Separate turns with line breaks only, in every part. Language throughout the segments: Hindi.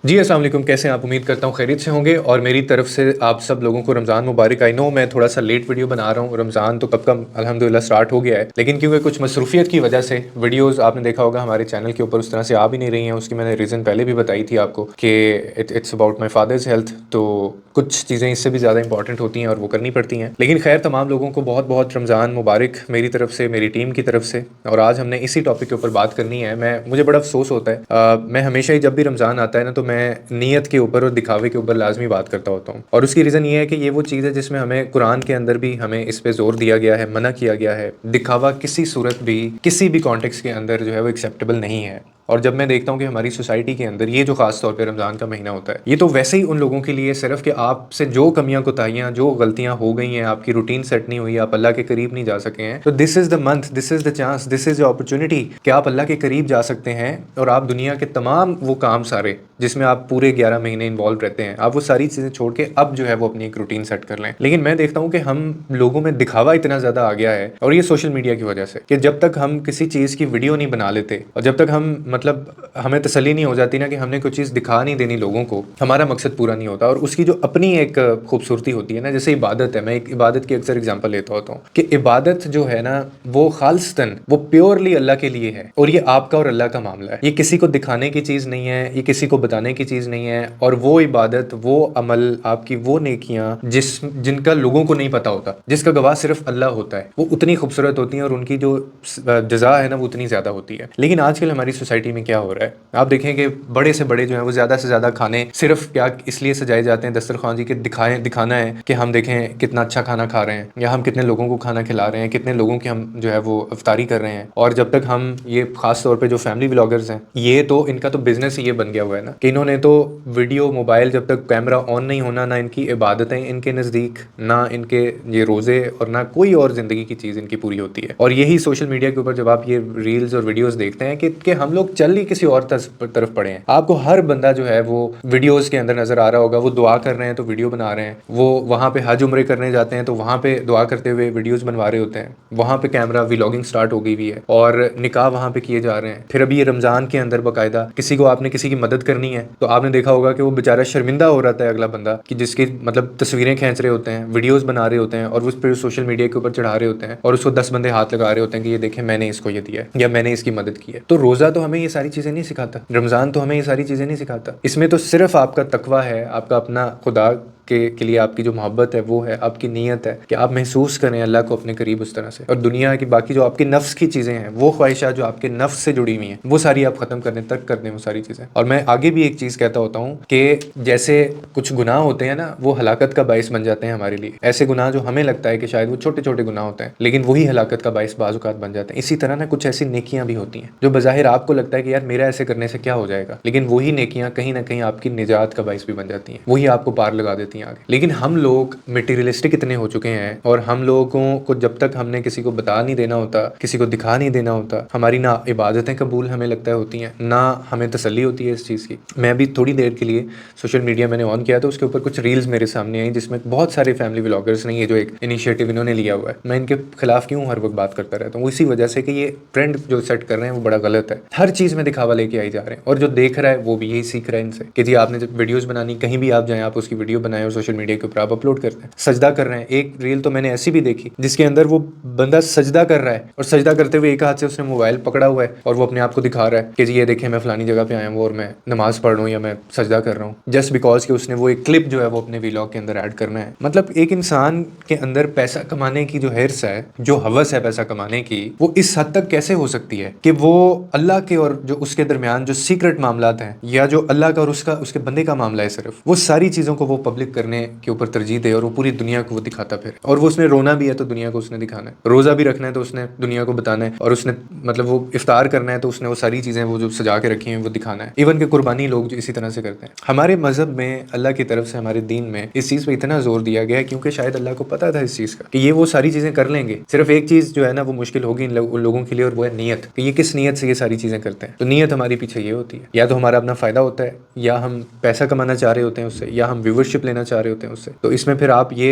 जी, अस्सलाम वालेकुम। कैसे हैं आप? उम्मीद करता हूँ खैरियत से होंगे और मेरी तरफ से आप सब लोगों को रमज़ान मुबारक। आई नो मैं थोड़ा-सा लेट वीडियो बना रहा हूँ। रमज़ान तो कब का अल्हम्दुलिल्लाह स्टार्ट हो गया है, लेकिन क्योंकि कुछ मसरूफ़ियत की वजह से वीडियोज़ आपने देखा होगा हमारे चैनल के ऊपर उस तरह से आ भी नहीं रही हैं। उसकी मैंने रीज़न पहले भी बताई थी आपको कि it's about my father's health. तो कुछ चीज़ें इससे भी ज़्यादा इंपॉर्टेंट होती हैं और वो करनी पड़ती हैं। लेकिन खैर, तमाम लोगों को बहुत-बहुत रमज़ान मुबारक मेरी तरफ से, मेरी टीम की तरफ से। और आज हमने इसी टॉपिक के ऊपर बात करनी है। मुझे बड़ा अफ़सोस होता है, मैं हमेशा ही जब भी रमज़ान आता है ना, तो मैं नीयत के ऊपर और दिखावे के ऊपर लाज़मी बात करता होता हूँ। और उसकी रीज़न ये है कि ये वो चीज़ है जिसमें हमें कुरान के अंदर भी हमें इस पे ज़ोर दिया गया है, मना किया गया है। दिखावा किसी सूरत भी, किसी भी कॉन्टेक्स्ट के अंदर जो है वो एक्सेप्टेबल नहीं है। और जब मैं देखता हूँ कि हमारी सोसाइटी के अंदर ये जो ख़ास तौर पे रमज़ान का महीना होता है, ये तो वैसे ही उन लोगों के लिए सिर्फ़ कि आपसे जो कमियाँ कोताहियाँ, जो गलतियाँ हो गई हैं, आपकी रूटीन सेट नहीं हुई, आप अल्लाह के करीब नहीं जा सके हैं, तो this is the month, this is the chance, this is the opportunity कि आप अल्लाह के करीब जा सकते हैं। और आप दुनिया के तमाम वो काम सारे जिसमें आप पूरे 11 महीने इन्वॉल्व रहते हैं, आप वो सारी चीज़ें छोड़ के अब जो है वो अपनी एक रूटीन सेट कर लें। लेकिन मैं देखता हूँ कि हम लोगों में दिखावा इतना ज़्यादा आ गया है, और ये सोशल मीडिया की वजह से, कि जब तक हम किसी चीज़ की वीडियो नहीं बना लेते और जब तक हम हमें तसल्ली नहीं हो जाती ना कि हमने कोई चीज़ दिखा नहीं देनी लोगों को, हमारा मकसद पूरा नहीं होता। और उसकी जो अपनी एक खूबसूरती होती है ना, जैसे इबादत है, मैं एक इबादत की अक्सर एग्जांपल लेता होता हूँ कि इबादत जो है ना, वो खालिस्तन, वो प्योरली अल्लाह के लिए है, और ये आपका और अल्लाह का मामला है। ये किसी को दिखाने की चीज़ नहीं है, ये किसी को बताने की चीज़ नहीं है। और वो इबादत, वो अमल, आपकी वो नेकियां जिनका लोगों को नहीं पता होता, जिसका गवाह सिर्फ अल्लाह होता है, वो उतनी खूबसूरत होती हैं और उनकी जो जज़ा है ना, वो उतनी ज़्यादा होती है। लेकिन आजकल हमारी सोसाइटी में क्या हो रहा है, आप देखें कि बड़े से बड़े जो हैं वो ज़्यादा से ज़्यादा खाने सिर्फ क्या इसलिए सजाए जाते हैं दस्तरखान जी के दिखाना है कि हम देखें कितना अच्छा खाना खा रहे हैं, या हम कितने लोगों को खाना खिला रहे हैं, कितने लोगों की हम जो है वो इफ्तारी कर रहे हैं। और जब तक हम ये खास तौर पे जो फैमिली व्लॉगर्स हैं, ये तो इनका तो बिजनेस ही ये बन गया हुआ है ना कि इन्होंने तो वीडियो, मोबाइल, जब तक कैमरा ऑन नहीं होना, ना इनकी इबादतें इनके नज़दीक, ना इनके ये रोज़े, और ना कोई और ज़िंदगी की चीज़ इनकी पूरी होती है। और यही सोशल मीडिया के ऊपर जब आप ये रील्स और वीडियोज़ देखते हैं कि हम लोग चल ही किसी और तरफ पड़े हैं। आपको हर बंदा जो है वो वीडियोज़ के अंदर नज़र आ रहा होगा, वो दुआ कर रहे हैं तो वीडियो बना रहे हैं, वो वहाँ पे हज उम्रे करने जाते हैं तो वहाँ पे दुआ करते हुए वीडियोज़ बनवा रहे होते हैं, वहाँ पे कैमरा व्लॉगिंग स्टार्ट हो गई हुई है, और निकाह वहाँ पे किए जा रहे हैं। फिर अभी ये रमज़ान के अंदर बाकायदा किसी को आपने किसी की मदद करनी है तो आपने देखा होगा कि वो बेचारा शर्मिंदा हो रहा है, अगला बंदा, कि जिसकी तस्वीरें खींच रहे होते हैं, वीडियोज़ बना रहे होते हैं, और उस पर सोशल मीडिया के ऊपर चढ़ा रहे होते हैं, और उसको 10 बंदे हाथ लगा रहे होते हैं कि ये देखें मैंने इसको ये दिया है या मैंने इसकी मदद की है। तो रोज़ा तो हमें ये सारी चीज़ें नहीं सिखाता, रमज़ान तो हमें ये सारी चीज़ें नहीं सिखाता। इसमें तो सिर्फ आपका तकवा है, आपका अपना खुदा के लिए आपकी जो मोहब्बत है वो है, आपकी नीयत है कि आप महसूस करें अल्लाह को अपने करीब उस तरह से। और दुनिया की बाकी जो आपकी नफ्स की चीज़ें हैं, वो ख्वाहिशात जो आपके नफ्स से जुड़ी हुई हैं, वो सारी आप ख़त्म करने तक कर दें वो सारी चीज़ें। और मैं आगे भी एक चीज़ कहता होता हूँ कि जैसे कुछ गुनाह होते हैं ना, वो हलाकत का बाइस बन जाते हैं हमारे लिए। ऐसे गुनाह जो हमें लगता है कि शायद वो छोटे छोटे गुनाह होते हैं, लेकिन वही हलाकत का बाइस बाज़ औक़ात बन जाते हैं। इसी तरह ना कुछ ऐसी नेकियां भी होती हैं जो बज़ाहिर आपको लगता है कि यार मेरा ऐसे करने से क्या हो जाएगा, लेकिन वही नेकियां कहीं ना कहीं आपकी निजात का बाइस भी बन जाती हैं, वही आपको पार लगा देती हैं आगे। लेकिन हम लोग मटेरियलिस्टिक इतने हो चुके हैं, और हम लोगों को जब तक हमने किसी को बता नहीं देना होता, किसी को दिखा नहीं देना होता, हमारी ना इबादतें कबूल हमें लगता है होती हैं, ना हमें तसल्ली होती है इस चीज़ की। मैं अभी थोड़ी देर के लिए सोशल मीडिया मैंने ऑन किया तो उसके ऊपर कुछ रील्स मेरे सामने आई जिसमें बहुत सारे फैमिली व्लॉगर्स ने ये जो एक इनिशिएटिव इन्होंने लिया हुआ है, मैं इनके खिलाफ क्यों हर वक्त बात करता रहता हूँ, इसी वजह से कि ये ट्रेंड जो सेट कर रहे हैं वो बड़ा गलत है। हर चीज़ में दिखावा लेके आई जा रहे हैं, और जो देख रहा है वो भी यही सीख रहा है इनसे कि जी आपने जब वीडियोज़ बनानी, कहीं भी आप जाएँ, आप उसकी वीडियो बनाएं और सोशल मीडिया के ऊपर आप अपलोड करते हैं। सजदा कर रहे हैं, एक रील तो मैंने ऐसी भी देखी जिसके अंदर वो बंदा सजदा कर रहा है, और सजदा करते हुए एक हाथ से उसने मोबाइल पकड़ा हुआ है और वो अपने आप को दिखा रहा है कि जी ये देखें मैं फलानी जगह पे आया हूँ और मैं नमाज पढ़ रहा हूँ या मैं सजदा कर रहा हूँ, जस्ट बिकॉज कि उसने वो एक क्लिप जो है वो अपने व्लॉग के अंदर ऐड करना है। मतलब एक इंसान के अंदर पैसा कमाने की जो हिर्स है, जो हवस है पैसा कमाने की, वो इस हद तक कैसे हो सकती है कि वो अल्लाह के और जो उसके दरमियान जो सीक्रेट मामलात हैं, या जो अल्लाह का और उसके बंदे का मामला है, सिर्फ वो सारी चीज़ों को वो पब्लिक करने के ऊपर तरजीह दे, और वो पूरी दुनिया को वो दिखाता फिर। और वो उसने रोना भी है तो दुनिया को उसने दिखाना है, रोज़ा भी रखना है तो उसने दुनिया को बताना है, और उसने वो इफ्तार करना है तो उसने वो सारी चीज़ें वो जो सजा के रखी हैं वो दिखाना है। इवन के कुर्बानी लोग जो इसी तरह से करते हैं। हमारे मज़हब में, अल्लाह की तरफ से, हमारे दीन में इस चीज़ पर इतना जोर दिया गया है क्योंकि शायद अल्लाह को पता था इस चीज़ का कि ये वो सारी चीज़ें कर लेंगे। सिर्फ एक चीज़ जो है ना वो मुश्किल होगी उन लोगों के लिए, और वो है नीयत, कि ये किस नीयत से ये सारी चीज़ें करते हैं। तो नीयत हमारी पीछे ये होती है, या तो हमारा अपना फ़ायदा होता है, या हम पैसा कमाना चाह रहे होते हैं उससे, या हम व्यूवरशिप लेना लेना चाह रहे होते हैं उससे। तो इसमें फिर आप ये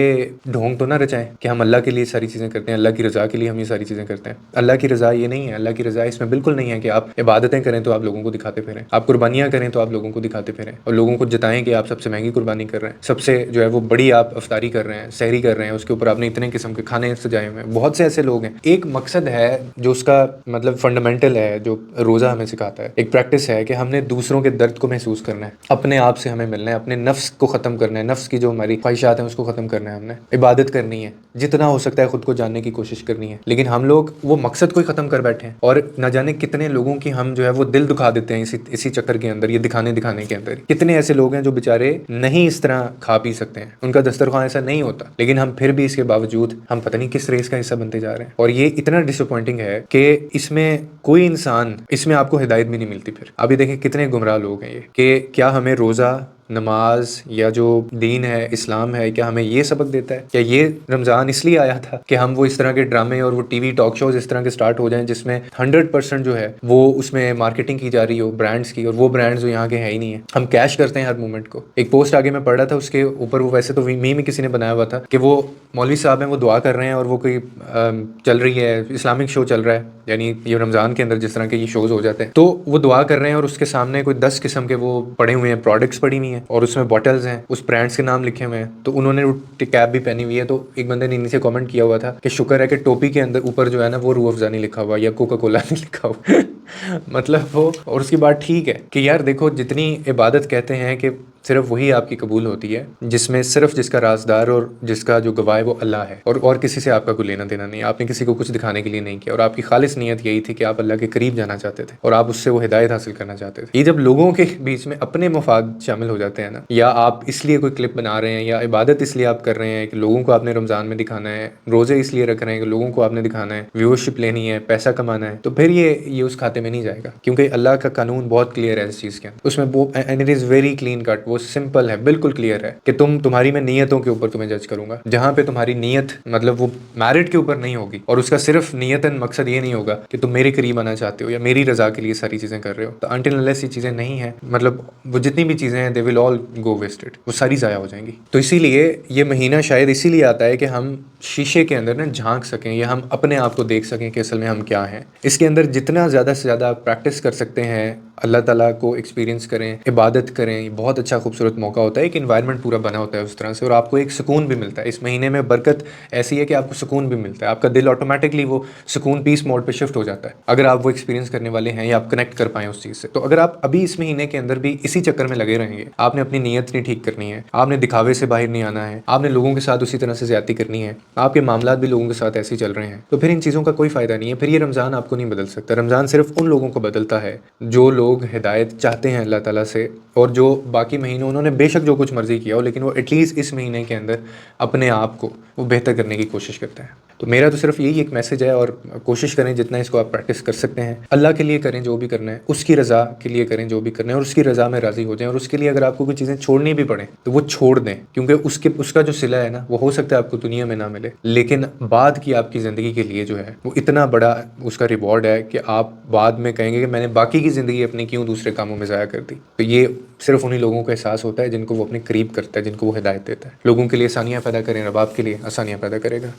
ढोंग तो ना रचाएं कि हम अल्लाह के लिए सारी चीज़ें करते हैं, अल्लाह की रज़ा के लिए हम ये सारी चीज़ें करते हैं। अल्लाह की रज़ा ये नहीं है। अल्लाह की रज़ा इसमें बिल्कुल नहीं है कि आप इबादतें करें तो आप लोगों को दिखाते फिरें, आप कुर्बानियाँ करें तो आप लोगों को दिखाते फिरें और लोगों को जताएं कि आप सबसे महंगी कुर्बानी कर रहे हैं, सबसे जो है वो बड़ी आप अफ्तारी कर रहे हैं, सहरी कर रहे हैं, उसके ऊपर आपने इतने किस्म के खाने सजाए हुए हैं। बहुत से ऐसे लोग हैं। एक मकसद है जो उसका मतलब फंडामेंटल है, जो रोज़ा हमें सिखाता है, एक प्रैक्टिस है कि हमने दूसरों के दर्द को महसूस करना है, अपने आप से हमें मिलना है, अपने नफ्स को ख़त्म करना है, नफ्स की जो हमारी ख्वाहिशात हैं उसको ख़त्म करना है, हमने इबादत करनी है, जितना हो सकता है खुद को जानने की कोशिश करनी है। लेकिन हम लोग वो मकसद को ही ख़त्म कर बैठे हैं और न जाने कितने लोगों की हम जो है वो दिल दुखा देते हैं इसी चक्कर के अंदर, ये दिखाने के अंदर। कितने ऐसे लोग हैं जो बेचारे नहीं इस तरह खा पी सकते हैं, उनका दस्तरखान ऐसा नहीं होता, लेकिन हम फिर भी इसके बावजूद हम पता नहीं किस रेस का हिस्सा बनते जा रहे हैं। और ये इतना डिसअपॉइंटिंग है कि इसमें कोई इंसान, इसमें आपको हिदायत भी नहीं मिलती। फिर अभी देखें कितने गुमराह लोग हैं ये, कि क्या हमें रोज़ा, नमाज या जो दीन है, इस्लाम है, क्या हमें ये सबक देता है? क्या ये रमज़ान इसलिए आया था कि हम वो इस तरह के ड्रामे और वो टीवी टॉक शोज इस तरह के स्टार्ट हो जाएं जिसमें 100% जो है वो उसमें मार्केटिंग की जा रही हो ब्रांड्स की, और वो ब्रांड्स जो यहाँ के है ही नहीं है। हम कैश करते हैं हर मोमेंट को। एक पोस्ट आगे मैं पढ़ रहा था, उसके ऊपर वो वैसे तो मीम किसी ने बनाया हुआ था कि वो मौलवी साहब हैं, वो दुआ कर रहे हैं और वो कोई चल रही है, इस्लामिक शो चल रहा है, यानी ये रमज़ान के अंदर जिस तरह के ये शोज़ हो जाते हैं, तो वो दुआ कर रहे हैं और उसके सामने कोई 10 किस्म के वो पड़े हुए हैं, प्रोडक्ट्स पड़ी हुई हैं और उसमें बॉटल्स हैं, उस ब्रांड्स के नाम लिखे हुए हैं। तो उन्होंने कैप भी पहनी हुई है। तो एक बंदे ने नीचे कमेंट किया हुआ था कि शुक्र है कि टोपी के अंदर ऊपर जो है ना वो रूह अफ़ज़ा नहीं लिखा हुआ या कोका कोला नहीं लिखा हुआ मतलब वो, और उसकी बात ठीक है कि यार देखो, जितनी इबादत कहते हैं कि सिर्फ वही आपकी कबूल होती है जिसमें सिर्फ जिसका राजदार और जिसका जो गवाह है वो अल्लाह है, और किसी से आपका कोई लेना देना नहीं है। आपने किसी को कुछ दिखाने के लिए नहीं किया और आपकी खालिस नीयत यही थी कि आप अल्लाह के करीब जाना चाहते थे और आप उससे वो हिदायत हासिल करना चाहते थे। ये जब लोगों के बीच में अपने मफाद शामिल हो जाते हैं ना, या आप इसलिए कोई क्लिप बना रहे हैं या इबादत इसलिए आप कर रहे हैं कि लोगों को आपने रमज़ान में दिखाना है, रोज़े इसलिए रख रहे हैं कि लोगों को आपने दिखाना है, व्यूअरशिप लेनी है, पैसा कमाना है, तो फिर ये उस खाते में नहीं जाएगा। क्योंकि अल्लाह का कानून बहुत क्लियर है इस चीज़ के अंदर, उसमें वो and it is very clean cut, वो सिंपल है, बिल्कुल क्लियर है कि तुम्हारी मैं नीयतों के ऊपर तुम्हें जज करूंगा। जहां पे तुम्हारी नीयत मतलब वो मैरिट के ऊपर नहीं होगी और उसका सिर्फ नीयतन मकसद ये नहीं होगा कि तुम मेरे करीब आना चाहते हो या मेरी रजा के लिए सारी चीजें कर रहे हो, तो अनटिल अनलेस ये चीजें नहीं है, मतलब वो जितनी भी चीजें हैं they will all go wasted, वो सारी ज़ाया हो जाएंगी। तो इसीलिए ये महीना शायद इसीलिए आता है कि हम शीशे के अंदर ना झांक सकें या हम अपने आप को देख सकें कि असल में हम क्या हैं। इसके अंदर जितना ज़्यादा से ज़्यादा प्रैक्टिस कर सकते हैं, अल्लाह ताला को एक्सपीरियंस करें, इबादत करें, बहुत अच्छा खूबसूरत मौका होता है। एक इन्वायरमेंट पूरा बना होता है उस तरह से और आपको एक सुकून भी मिलता है। इस महीने में बरकत ऐसी है कि आपको सुकून भी मिलता है, आपका दिल ऑटोमेटिकली वो सुकून पीस मोड पे शिफ्ट हो जाता है अगर आप वो एक्सपीरियंस करने वाले हैं या आप कनेक्ट कर पाएँ उस चीज़ से। तो अगर आप अभी इस महीने के अंदर भी इसी चक्कर में लगे रहेंगे, आपने अपनी नीयत नहीं ठीक करनी है, आपने दिखावे से बाहर नहीं आना है, आपने लोगों के साथ उसी तरह से ज्यादती करनी है, आपके मामलात भी लोगों के साथ ऐसे ही चल रहे हैं, तो फिर इन चीज़ों का कोई फ़ायदा नहीं है। फिर ये रमज़ान आपको नहीं बदल सकता। रमज़ान सिर्फ उन लोगों को बदलता है जो लोग हिदायत चाहते हैं अल्लाह ताला से, और जो बाकी महीनों उन्होंने बेशक जो कुछ मर्जी किया हो लेकिन वो एटलीस्ट इस महीने के अंदर अपने आप को वो बेहतर करने की कोशिश करते हैं। तो मेरा तो सिर्फ यही एक मैसेज है, और कोशिश करें जितना इसको आप प्रैक्टिस कर सकते हैं, अल्लाह के लिए करें जो भी करना है, उसकी रज़ा के लिए करें जो भी करना है और उसकी रज़ा में राज़ी हो जाएं। और उसके लिए अगर आपको कोई चीज़ें छोड़नी भी पड़े तो वो छोड़ दें, क्योंकि उसका जो सिला है ना वो हो सकता है आपको दुनिया में ना मिले, लेकिन बाद की आपकी ज़िंदगी के लिए जो है वो इतना बड़ा उसका रिवॉर्ड है कि आप बाद में कहेंगे कि मैंने बाकी की ज़िंदगी अपनी क्यों दूसरे कामों में ज़ाया कर दी। तो ये सिर्फ उन्हीं लोगों को एहसास होता है जिनको वो अपने करीब करता है, जिनको वो हिदायत देता है। लोगों के लिए आसानियाँ पैदा करें, रब आपके लिए आसानियाँ पैदा करेगा।